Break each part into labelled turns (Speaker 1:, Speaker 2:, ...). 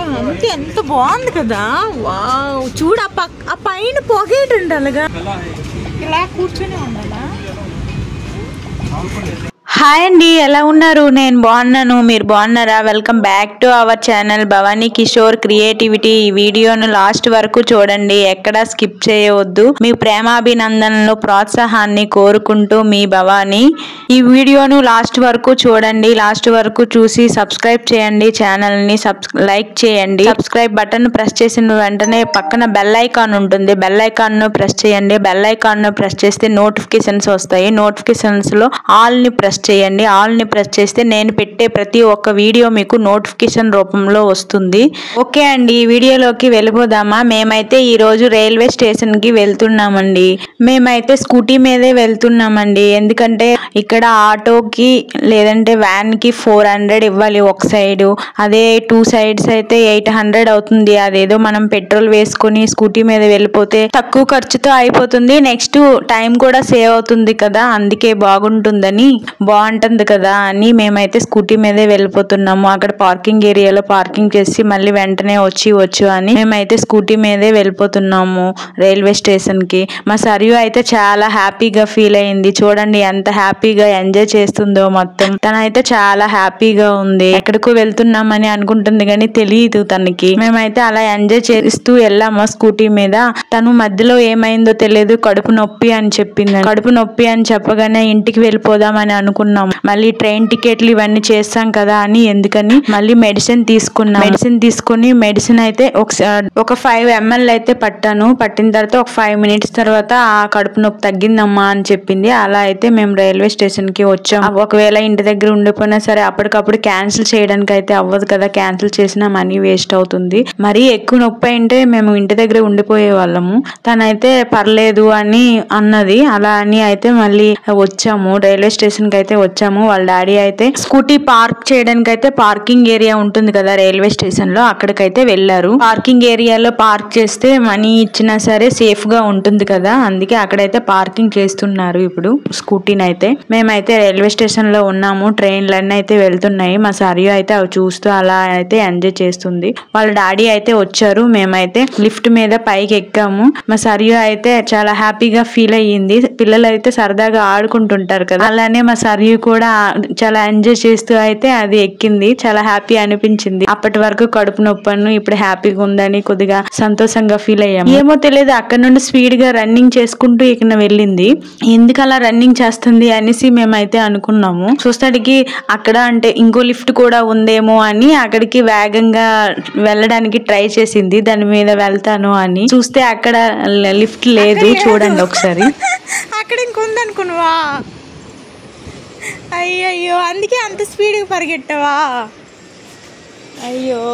Speaker 1: అంతే ఎంత బాగుంది కదా. వావ్ చూడు ఆ పైన పొగేటి ఉండాలిగా, ఇలా కూర్చొని ఉండాలా. హాయ్ అండి, ఎలా ఉన్నారు? నేను బాగున్నాను, మీరు బాగున్నారా? Welcome back to our channel Bhavani Kishore creativity. ఈ వీడియోను లాస్ట్ వరకు చూడండి, ఎక్కడా స్కిప్ చేయవద్దు. మీ ప్రేమాభినందనలు ప్రోత్సాహాన్ని కోరుకుంటూ మీ భవానీ. ఈ వీడియోను లాస్ట్ వరకు చూడండి, లాస్ట్ వరకు చూసి సబ్స్క్రైబ్ చేయండి, ఛానల్ని లైక్ చేయండి. సబ్స్క్రైబ్ బటన్ ప్రెస్ చేసిన వెంటనే పక్కన బెల్ ఐకాన్ ఉంటుంది, బెల్ ఐకాన్ను ప్రెస్ చేయండి. బెల్ ఐకాన్ను ప్రెస్ చేస్తే నోటిఫికేషన్స్ వస్తాయి. నోటిఫికేషన్స్లో ఆల్ని ప్రెస్ చేయండి. ఆల్ని ప్రెస్ చేస్తే నేను పెట్టే ప్రతి ఒక్క వీడియో మీకు నోటిఫికేషన్ రూపంలో వస్తుంది. ఓకే అండి, ఈ వీడియోలోకి వెళ్ళిపోదామా? మేమైతే ఈరోజు రైల్వే స్టేషన్కి వెళ్తున్నామండి. మేమైతే స్కూటీ మీదే వెళ్తున్నామండి, ఎందుకంటే ఇక్కడ ఆటోకి లేదంటే వ్యాన్కి 400 ఇవ్వాలి ఒక సైడు, అదే 2 sides అయితే 800 అవుతుంది. అదేదో మనం పెట్రోల్ వేసుకొని స్కూటీ మీద వెళ్ళిపోతే తక్కువ ఖర్చుతో అయిపోతుంది, నెక్స్ట్ టైం కూడా సేవ్ అవుతుంది కదా, అందుకే బాగుంటుంది కదా అని మేమైతే స్కూటీ మీదే వెళ్ళిపోతున్నాము. అక్కడ పార్కింగ్ ఏరియాలో పార్కింగ్ చేసి మళ్ళీ వెంటనే వచ్చు అని మేమైతే స్కూటీ మీదే వెళ్ళిపోతున్నాము రైల్వే స్టేషన్ కి. మా సరియు అయితే చాలా హ్యాపీగా ఫీల్ అయింది. చూడండి ఎంత హ్యాపీగా ఎంజాయ్ చేస్తుందో మొత్తం. తనైతే చాలా హ్యాపీగా ఉంది. ఎక్కడికో వెళ్తున్నామని అనుకుంటుంది కానీ తెలియదు తనకి. మేమైతే అలా ఎంజాయ్ చేస్తూ వెళ్ళాము స్కూటీ మీద. తను మధ్యలో ఏమైందో తెలియదు, కడుపు నొప్పి అని చెప్పింది. కడుపు నొప్పి అని చెప్పగానే ఇంటికి వెళ్ళిపోదామని అనుకున్నాం. మళ్ళీ ట్రైన్ టికెట్లు ఇవన్నీ చేస్తాం కదా అని ఎందుకని మళ్ళీ మెడిసిన్ తీసుకున్నాం. మెడిసిన్ తీసుకుని మెడిసిన్ అయితే ఒక 5 ml అయితే పట్టాను. పట్టిన తర్వాత ఒక 5 minutes తర్వాత ఆ కడుపు నొప్పి తగ్గిందమ్మా అని చెప్పింది. అలా అయితే మేము రైల్వే స్టేషన్ కి వచ్చాం. ఒకవేళ ఇంటి దగ్గర ఉండిపోయినా సరే అప్పటికప్పుడు క్యాన్సిల్ చేయడానికి అయితే అవ్వదు కదా, క్యాన్సిల్ చేసినా మనీ వేస్ట్ అవుతుంది. మరీ ఎక్కువ నొప్పి అంటే మేము ఇంటి దగ్గర ఉండిపోయే వాళ్ళము. తనైతే పర్లేదు అని అన్నది. అలా అని అయితే మళ్ళీ వచ్చాము రైల్వే స్టేషన్ కి అయితే వచ్చాము. వాళ్ళ డాడీ అయితే స్కూటీ పార్క్ చేయడానికి అయితే పార్కింగ్ ఏరియా ఉంటుంది కదా రైల్వే స్టేషన్ లో, అక్కడికైతే వెళ్లారు. పార్కింగ్ ఏరియాలో పార్క్ చేస్తే మనీ ఇచ్చినా సరే సేఫ్ గా ఉంటుంది కదా, అందుకే అక్కడైతే పార్కింగ్ చేస్తున్నారు ఇప్పుడు స్కూటీని అయితే. మేమైతే రైల్వే స్టేషన్ లో ఉన్నాము, ట్రైన్లన్నీ అయితే వెళ్తున్నాయి. మా సరియు అయితే అవి చూస్తూ అలా అయితే ఎంజాయ్ చేస్తుంది. వాళ్ళ డాడీ అయితే వచ్చారు. మేమైతే లిఫ్ట్ మీద పైకి ఎక్కాము. మా సరియు అయితే చాలా హ్యాపీగా ఫీల్ అయ్యింది. పిల్లలు అయితే సరదాగా ఆడుకుంటుంటారు కదా, అలానే మా సరియు కూడా చాలా ఎంజాయ్ చేస్తూ అయితే అది ఎక్కింది. చాలా హ్యాపీ అనిపించింది. అప్పటి వరకు కడుపు నొప్పను ఇప్పుడు హ్యాపీగా ఉందని కొద్దిగా సంతోషంగా ఫీల్ అయ్యాము. ఏమో తెలియదు, అక్కడ నుండి స్పీడ్ గా రన్నింగ్ చేసుకుంటూ ఇక్కడ వెళ్ళింది. ఎందుకు అలా రన్నింగ్ చేస్తుంది అనేసి మేమైతే అనుకున్నాము. చూస్తాడికి అక్కడ అంటే ఇంకో లిఫ్ట్ కూడా ఉందేమో అని అక్కడికి వేగంగా వెళ్ళడానికి ట్రై చేసింది. దాని మీద వెళ్తాను అని చూస్తే అక్కడ లిఫ్ట్ లేదు. చూడండి ఒకసారి, అక్కడ ఇంకొందనుకున్నావా? అయ్యయ్యో, అందుకే అంత స్పీడ్గా పరిగెట్టావా? అయ్యో,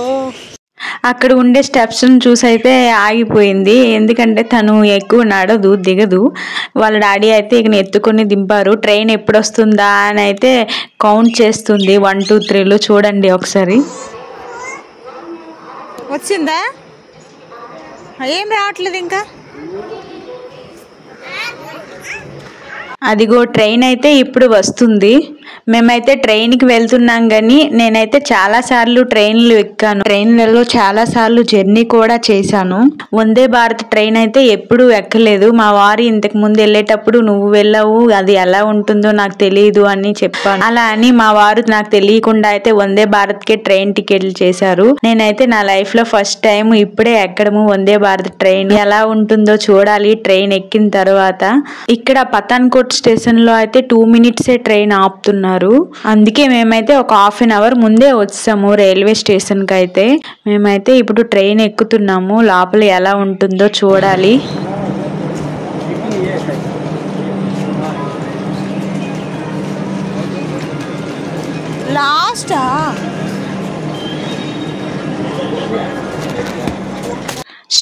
Speaker 1: అక్కడ ఉండే స్టెప్స్ చూసి అయితే ఆగిపోయింది. ఎందుకంటే తను ఎక్కువ నడదు, దిగదు. వాళ్ళ డాడీ అయితే ఇక ఎత్తుకొని దింపారు. ట్రైన్ ఎప్పుడు వస్తుందా అని అయితే కౌంట్ చేస్తుంది 1 2 3. చూడండి ఒకసారి, వచ్చిందా? ఏం రావట్లేదు ఇంకా. అదిగో ట్రైన్ అయితే ఇప్పుడు వస్తుంది. మేమైతే ట్రైన్కి వెళ్తున్నాం కానీ నేనైతే చాలా సార్లు ట్రైన్లు ఎక్కాను. ట్రైన్లలో చాలా సార్లు జర్నీ కూడా చేశాను. వందే భారత్ ట్రైన్ అయితే ఎప్పుడు ఎక్కలేదు. మా వారు ఇంతకు ముందు వెళ్ళేటప్పుడు నువ్వు వెళ్ళావు, అది ఎలా ఉంటుందో నాకు తెలియదు అని చెప్పాను. అలా అని మా వారు నాకు తెలియకుండా అయితే వందే భారత్ కే ట్రైన్ టికెట్లు చేశారు. నేనైతే నా లైఫ్ లో ఫస్ట్ టైం ఇప్పుడే ఎక్కడము వందే భారత్ ట్రైన్. ఎలా ఉంటుందో చూడాలి ట్రైన్ ఎక్కిన తర్వాత. ఇక్కడ పతాన్కోట్ స్టేషన్ లో అయితే 2 minutes ట్రైన్ ఆపుతున్నారు. అందుకే మేమైతే ఒక 1/2 hour ముందే వచ్చాము రైల్వే స్టేషన్ కి. అయితే మేమైతే ఇప్పుడు ట్రైన్ ఎక్కుతున్నాము. లోపల ఎలా ఉంటుందో చూడాలి.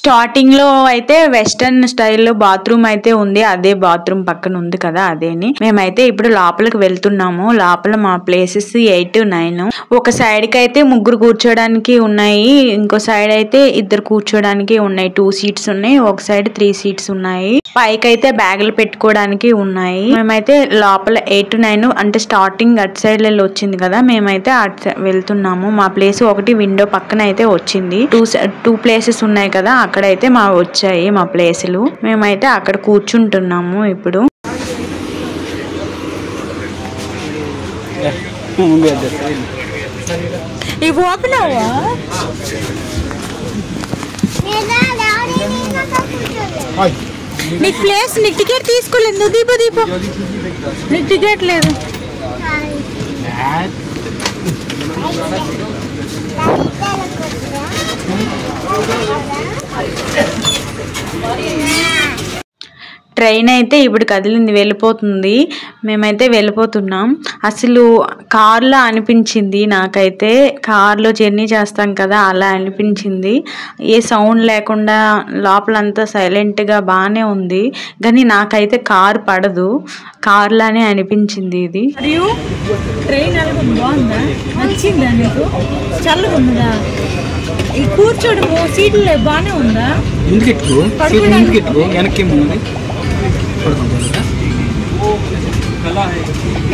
Speaker 1: స్టార్టింగ్ లో అయితే వెస్టర్న్ స్టైల్లో బాత్రూమ్ అయితే ఉంది, అదే బాత్రూమ్ పక్కన ఉంది కదా అదేని. మేమైతే ఇప్పుడు లోపలికి వెళ్తున్నాము. లోపల మా ప్లేసెస్ 8, 9. ఒక సైడ్ కి అయితే ముగ్గురు కూర్చోడానికి ఉన్నాయి, ఇంకో సైడ్ అయితే ఇద్దరు కూర్చోడానికి ఉన్నాయి. 2 seats ఉన్నాయి, ఒక సైడ్ 3 seats ఉన్నాయి. పైకి అయితే బ్యాగులు పెట్టుకోవడానికి ఉన్నాయి. మేమైతే లోపల 8, 9 అంటే స్టార్టింగ్ అటు సైడ్ వెళ్ళి వచ్చింది కదా, మేమైతే అటు వెళ్తున్నాము. మా ప్లేస్ ఒకటి విండో పక్కన అయితే వచ్చింది. 2 places ఉన్నాయి కదా, అక్కడైతే మా వచ్చాయి మా ప్లేసులు. మేమైతే అక్కడ కూర్చుంటున్నాము ఇప్పుడు. ఇవి ఓపెన్ అవ్వా నీకు ప్లేస్, నీకు టికెట్ తీసుకోలేదు. దీపో నీకు టికెట్ లేదు. ట్రైన్ అయితే ఇప్పుడు కదిలింది, వెళ్ళిపోతుంది. మేమైతే వెళ్ళిపోతున్నాం. అసలు కార్లో అనిపించింది నాకైతే, కార్లో జర్నీ చేస్తాం కదా అలా అనిపించింది. ఏ సౌండ్ లేకుండా లోపలంతా సైలెంట్గా బాగానే ఉంది, కానీ నాకైతే కార్ పడదు, కార్లానే అనిపించింది ఇది. మరియు ట్రైన్ బాగుందా, నచ్చిందా నీకు? చల్లగా ఉందా? ఈ కూర్చోడము సీట్లు బాగానే ఉందా?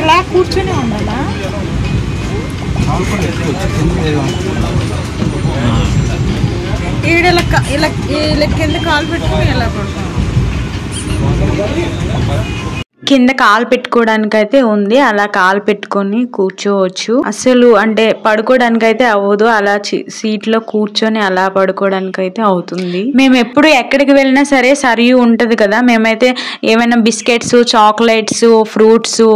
Speaker 1: ఇలా కూర్చొని ఉండాలా? ఇలా కింద కాలు పెట్టుకుని ఎలా పడుతుంది? కింద కాలు పెట్టుకోవడానికి అయితే ఉంది, అలా కాలు పెట్టుకొని కూర్చోవచ్చు. అసలు అంటే పడుకోవడానికి అయితే అవ్వదు, అలా సీట్ లో కూర్చొని అలా పడుకోవడానికి అయితే అవుతుంది. మేము ఎప్పుడు ఎక్కడికి వెళ్ళినా సరే సరియు ఉంటది కదా, మేమైతే ఏమైనా బిస్కెట్స్, చాక్లెట్స్, ఫ్రూట్స్,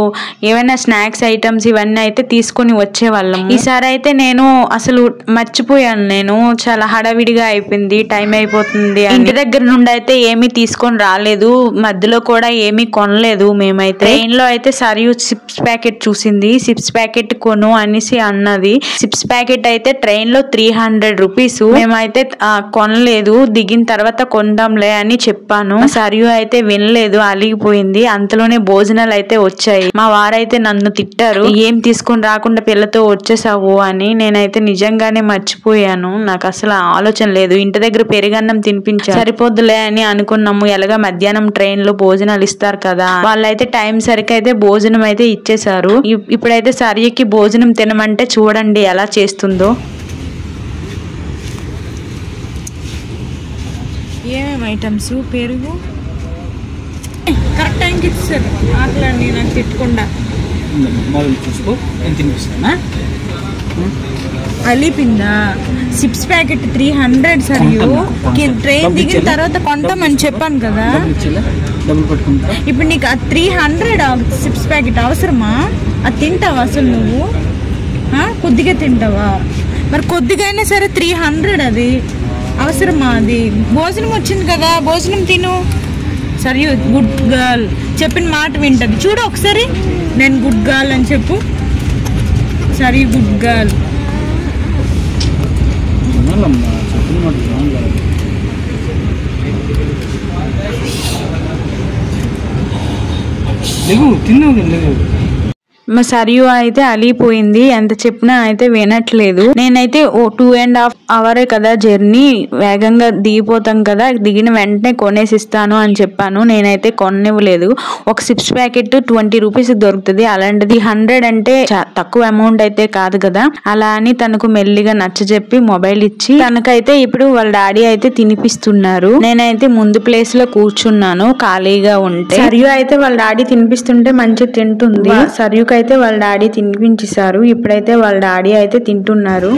Speaker 1: ఏమైనా స్నాక్స్ ఐటమ్స్ ఇవన్నీ అయితే తీసుకొని వచ్చేవాళ్ళం. ఈసారి అయితే నేను అసలు మర్చిపోయాను, నేను చాలా హడావిడిగా అయిపోయింది, టైం అయిపోతుంది. ఇంటి దగ్గర నుండి అయితే ఏమీ తీసుకొని రాలేదు, మధ్యలో కూడా ఏమీ కొనలేదు. మేమైతే ట్రైన్ లో అయితే సరియు చిప్స్ ప్యాకెట్ చూసింది, చిప్స్ ప్యాకెట్ కొను అనేసి అన్నది. చిప్స్ ప్యాకెట్ అయితే ట్రైన్ లో 300 రూపీస్. మేమైతే కొనలేదు, దిగిన తర్వాత కొందాంలే అని చెప్పాను. సరియు అయితే వినలేదు, అలిగిపోయింది. అంతలోనే భోజనాలు అయితే వచ్చాయి. మా వారైతే నన్ను తిట్టారు, ఏం తీసుకొని రాకుండా పిల్లతో వచ్చేసావు అని. నేనైతే నిజంగానే మర్చిపోయాను, నాకు అసలు ఆలోచన లేదు. ఇంటి దగ్గర పెరుగన్నం తినిపించారు, సరిపోద్దులే అని అనుకున్నాము. ఎలాగా మధ్యాహ్నం ట్రైన్ లో భోజనాలు ఇస్తారు కదా, వాళ్ళైతే టైం సరికి అయితే భోజనం అయితే ఇచ్చేసారు. ఇప్పుడైతే సరియకి భోజనం తినమంటే చూడండి ఎలా చేస్తుందో. ఏమేమి ఐటమ్స్? పెరుగు కరెక్ట్ టైంకి ఇచ్చారు, ఆకలండి నాకు తిట్టకుండా. అలిపిందా? చిప్స్ ప్యాకెట్ 300 సరియు. ట్రైన్ దిగిన తర్వాత కొంటామని చెప్పాను కదా. ఇప్పుడు నీకు ఆ 300 చిప్స్ ప్యాకెట్ అవసరమా? అది తింటావా అసలు నువ్వు? కొద్దిగా తింటావా? మరి కొద్దిగా అయినా సరే 300 అది అవసరమా? అది భోజనం వచ్చింది కదా, భోజనం తిను. సరే గుడ్ గర్ల్, చెప్పిన మాట వింటది. చూడు ఒకసారి, నేను గుడ్ గర్ల్ అని చెప్పు. సరే గుడ్ గర్ల్. మా సరియు అయితే అలిగిపోయింది, ఎంత చెప్పినా అయితే వినట్లేదు. నేనైతే 2.5 hours కదా జర్నీ, వేగంగా దిగిపోతాం కదా, దిగిన వెంటనే కొనేసిస్తాను అని చెప్పాను. నేనైతే కొనివ్వలేదు. ఒక చిప్స్ ప్యాకెట్ 20 రూపీస్ దొరుకుతుంది, అలాంటిది 100 అంటే తక్కువ అమౌంట్ అయితే కాదు కదా. అలా అని తనకు మెల్లిగా నచ్చజెప్పి మొబైల్ ఇచ్చి తనకైతే ఇప్పుడు వాళ్ళ డాడీ అయితే తినిపిస్తున్నారు. నేనైతే ముందు ప్లేస్ లో కూర్చున్నాను ఖాళీగా ఉంటే. సరియు అయితే వాళ్ళ డాడీ తినిపిస్తుంటే మంచిగా తింటుంది. సరియుకి అయితే వాళ్ళ డాడీ తినిపించేశారు. ఇప్పుడైతే వాళ్ళ డాడీ అయితే తింటున్నారు.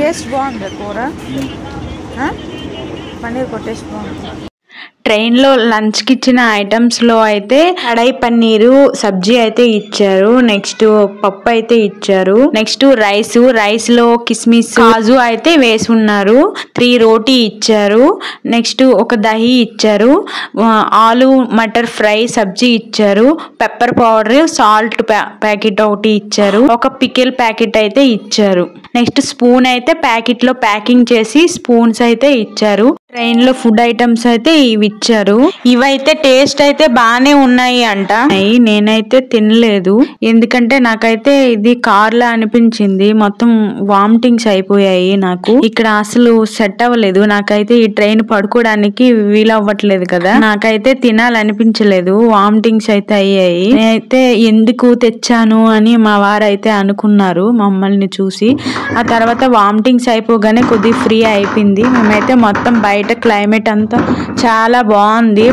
Speaker 1: ట్రైన్ లో లంచ్ కి ఇచ్చిన ఐటమ్స్ లో అయితే కడాయి పన్నీరు సబ్జీ అయితే ఇచ్చారు, నెక్స్ట్ పప్పు అయితే ఇచ్చారు, నెక్స్ట్ రైస్ లో కిస్మిస్ కాజు అయితే వేసి ఉన్నారు, 3 రోటీ ఇచ్చారు, నెక్స్ట్ ఒక దహి ఇచ్చారు, ఆలు మటర్ ఫ్రై సబ్జీ ఇచ్చారు, పెప్పర్ పౌడర్ సాల్ట్ ప్యాకెట్ ఒకటి ఇచ్చారు, ఒక పికిల్ ప్యాకెట్ అయితే ఇచ్చారు, నెక్స్ట్ స్పూన్ అయితే ప్యాకెట్ లో ప్యాకింగ్ చేసి స్పూన్స్ అయితే ఇచ్చారు. ట్రైన్ లో ఫుడ్ ఐటమ్స్ అయితే ఇవి ఇచ్చారు. ఇవైతే టేస్ట్ అయితే బానే ఉన్నాయి అంట. నేనైతే తినలేదు, ఎందుకంటే నాకైతే ఇది కార్లా అనిపించింది, మొత్తం వామిటింగ్స్ అయిపోయాయి నాకు. ఇక్కడ అసలు సెట్ అవ్వలేదు, నాకైతే ఈ ట్రైన్ పడుకోవడానికి వీలవ్వట్లేదు కదా, నాకైతే తినాలనిపించలేదు, వామిటింగ్స్ అయితే అయ్యాయి. నేనైతే ఎందుకు తెచ్చాను అని మా వారైతే అనుకున్నారు మమ్మల్ని చూసి. ఆ తర్వాత వామిటింగ్స్ అయిపోగానే కొద్దిగా ఫ్రీ అయిపోయింది. మేమైతే మొత్తం బయట క్లైమేట్ అంతా చాలా బాగుంది,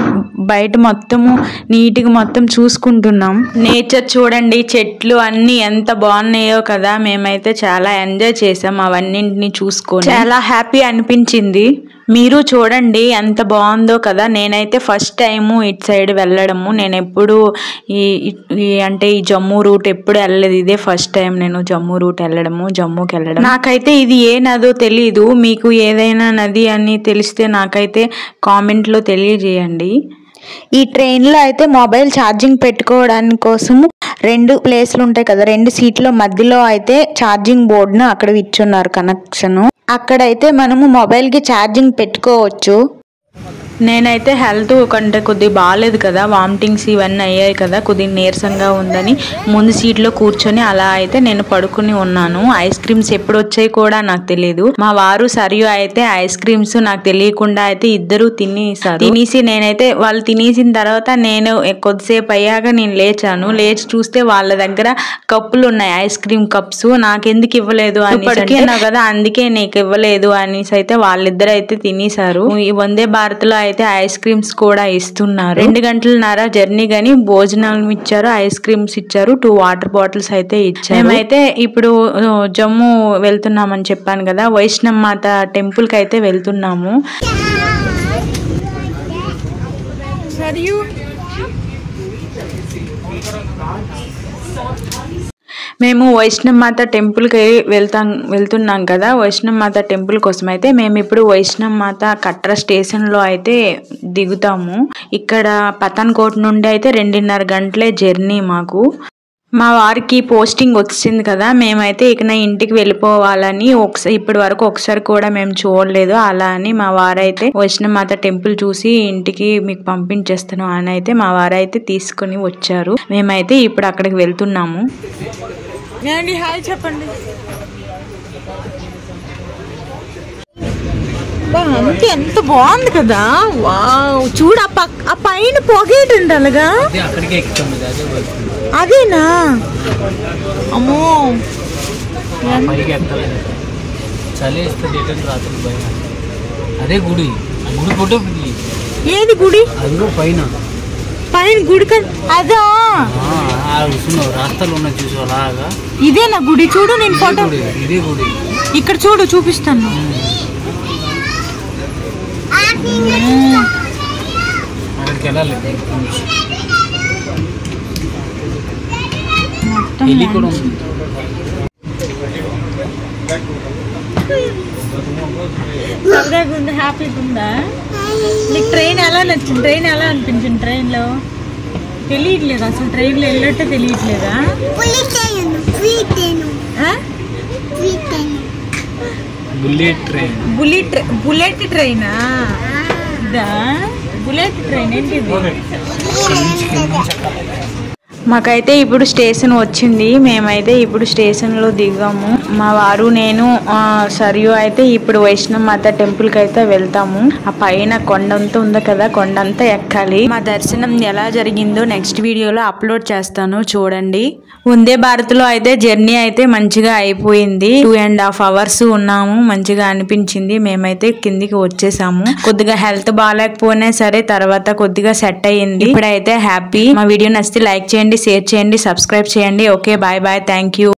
Speaker 1: బయట మొత్తము నీట్గా మొత్తం చూసుకుంటున్నాం. నేచర్ చూడండి, చెట్లు అన్ని ఎంత బాగున్నాయో కదా. మేమైతే చాలా ఎంజాయ్ చేసాం అవన్నింటిని చూసుకొని, చాలా హ్యాపీ అనిపించింది. మీరు చూడండి ఎంత బాగుందో కదా. నేనైతే ఫస్ట్ టైము ఇటు సైడ్ వెళ్ళడము, నేను ఎప్పుడు అంటే ఈ జమ్మూ రూట్ ఎప్పుడు వెళ్ళలేదు, ఇదే ఫస్ట్ టైం నేను జమ్మూ రూట్ వెళ్ళడము, జమ్మూకి వెళ్ళడం. నాకైతే ఇది ఏ నదో తెలీదు, మీకు ఏదైనా నది అని తెలిస్తే నాకైతే కామెంట్ లో తెలియజేయండి. ఈ ట్రైన్ లో అయితే మొబైల్ ఛార్జింగ్ పెట్టుకోవడానికి కోసం 2 ప్లేస్లు ఉంటాయి కదా, 2 సీట్ల మధ్యలో అయితే ఛార్జింగ్ బోర్డును అక్కడ ఇచ్చున్నారు కనెక్షన్. అక్కడైతే మనము మొబైల్ కి ఛార్జింగ్ పెట్టుకోవచ్చు. నేనైతే హెల్త్ కంటే కొద్దిగా బాగాలేదు కదా, వామిటింగ్స్ ఇవన్నీ అయ్యాయి కదా, కొద్దిగా నీరసంగా ఉందని ముందు సీట్లో కూర్చొని అలా అయితే నేను పడుకుని ఉన్నాను. ఐస్ క్రీమ్స్ ఎప్పుడు వచ్చాయి కూడా నాకు తెలియదు. మా వారు సరియు అయితే ఐస్ క్రీమ్స్ నాకు తెలియకుండా అయితే ఇద్దరు తినేసి నేనైతే వాళ్ళు తినేసిన తర్వాత నేను కొద్దిసేపు అయ్యాక నేను లేచాను. లేచి చూస్తే వాళ్ళ దగ్గర కప్పులు ఉన్నాయి, ఐస్ క్రీమ్ కప్స్. నాకెందుకు ఇవ్వలేదు అని అడిగాను కదా, అందుకే నీకు ఇవ్వలేదు అనేసి అయితే వాళ్ళిద్దరు అయితే తినేశారు. ఈ వందే భారత్ లో అయితే ఐస్ క్రీమ్స్ కూడా ఇస్తున్నారు. 2 గంటలన్నర జర్నీ గాని భోజనాలు ఇచ్చారు, ఐస్ క్రీమ్స్ ఇచ్చారు, 2 వాటర్ బాటిల్స్ అయితే ఇచ్చారు. మేమైతే ఇప్పుడు జమ్మూ వెళ్తున్నామని చెప్పాను కదా, వైష్ణవ్ మాత టెంపుల్ కి అయితే వెళ్తున్నాము. మేము వైష్ణవ్ మాత టెంపుల్కి వెళ్తున్నాం కదా. వైష్ణవ్ మాత టెంపుల్ కోసం అయితే మేము ఇప్పుడు వైష్ణవ్ మాత కట్రా స్టేషన్లో అయితే దిగుతాము. ఇక్కడ పఠాన్కోట్ నుండి అయితే 2.5 గంటలే జర్నీ మాకు. మా వారికి పోస్టింగ్ వచ్చింది కదా, మేమైతే ఇక ఇంటికి వెళ్ళిపోవాలని ఇప్పటి వరకు ఒకసారి కూడా మేము చూడలేదు. అలా అని మా వారైతే వైష్ణవ్ మాత టెంపుల్ చూసి ఇంటికి మీకు పంపించేస్తాను అని అయితే మా వారైతే తీసుకుని వచ్చారు. మేమైతే ఇప్పుడు అక్కడికి వెళ్తున్నాము. హాయ్ చెప్పండి. అంతే ఎంత బాగుంది కదా, వావ్. చూడు ఆ పైన పొగేటండి అలాగా, అదేనా? అమ్మో
Speaker 2: అదే గుడి, గుడి ఫోటో
Speaker 1: ఏది గుడి?
Speaker 2: అదిగో పైన
Speaker 1: పైన గుడి అదా
Speaker 2: రాస్తాలు ఉన్నాయి చూసు అలాగా.
Speaker 1: ఇదేనా గుడి? చూడు నేను ఫోటో,
Speaker 2: ఇదే గుడి.
Speaker 1: ఇక్కడ చూడు చూపిస్తాను.
Speaker 2: అక్కడికి వెళ్ళాలి.
Speaker 1: సరదాగా ఉంది, హ్యాపీగా ఉందా? నీకు ట్రైన్ ఎలా నచ్చింది? ట్రైన్ ఎలా అనిపించింది? ట్రైన్లో తెలియట్లేదు అసలు, ట్రైన్లో వెళ్ళట్టే తెలియట్లేదా? బుల్లెట్ ట్రైనా? బుల్లెట్ ట్రైన్ ఏంటిది? మాకైతే ఇప్పుడు స్టేషన్ వచ్చింది, మేమైతే ఇప్పుడు స్టేషన్లో దిగాము. మా వారు నేను సరియు అయితే ఇప్పుడు వైష్ణవ్ మాత టెంపుల్కి అయితే వెళ్తాము. ఆ పైన కొండంతా ఉంది కదా, కొండంతా ఎక్కాలి. మా దర్శనం ఎలా జరిగిందో నెక్స్ట్ వీడియోలో అప్లోడ్ చేస్తాను, చూడండి. వందే భారత్లో అయితే జర్నీ అయితే మంచిగా అయిపోయింది. 2.5 hours ఉన్నాము, మంచిగా అనిపించింది. మేమైతే కిందికి వచ్చేసాము. కొద్దిగా హెల్త్ బాగాలేకపోయినా సరే తర్వాత కొద్దిగా సెట్ అయ్యింది. ఇప్పుడైతే హ్యాపీ. మా వీడియో నచ్చితే లైక్ చేయండి, షేర్ చేయండి, సబ్స్క్రైబ్ చేయండి. Okay, bye bye, thank you.